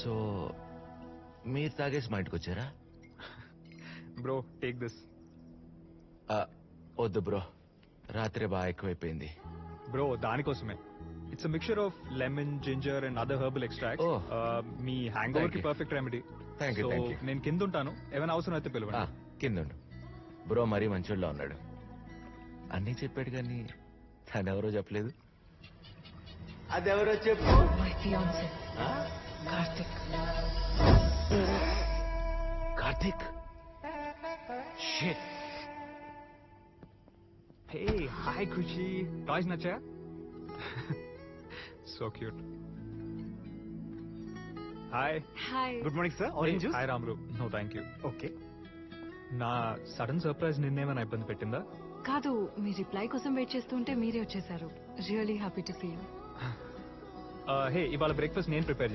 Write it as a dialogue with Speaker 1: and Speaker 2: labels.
Speaker 1: So మీరు తాగేసి మా ఇంటికి వచ్చారా?
Speaker 2: Bro take this.
Speaker 1: వద్దు బ్రో, రాత్రి బాగా ఎక్కువైపోయింది.
Speaker 2: బ్రో దానికోసమే. It's mixture of lemon, ginger and other herbal extract.
Speaker 1: Oh.
Speaker 2: మీ హ్యాంగ్ ఓవర్ కి perfect remedy.
Speaker 1: Thank you, thank you.
Speaker 2: నేను కింద ఉంటాను, ఏమైనా అవసరం అయితే పిలవండి.
Speaker 1: కింద బ్రో మరీ మంచోళ్ళలో ఉన్నాడు. అన్నీ చెప్పాడు కానీ తనెవరో చెప్పలేదు. అదెవరో చెప్పు.
Speaker 3: My fiance Karthik.
Speaker 1: Karthik. Shit.
Speaker 2: Hey hi Khushi, toys నచ్చా? So cute. Hi.
Speaker 3: Hi.
Speaker 4: Good morning sir. Orange juice.
Speaker 2: Hi రామ్రు. No thank you.
Speaker 4: ఓకే.
Speaker 2: నా సడన్ సర్ప్రైజ్ నిన్నేమైనా ఇబ్బంది పెట్టిందా?
Speaker 3: కాదు, మీ రిప్లై కోసం వెయిట్ చేస్తుంటే మీరే వచ్చేసారు. Really happy to see you.
Speaker 2: Hey ఇవాళ బ్రేక్ఫాస్ట్ నేను ప్రిపేర్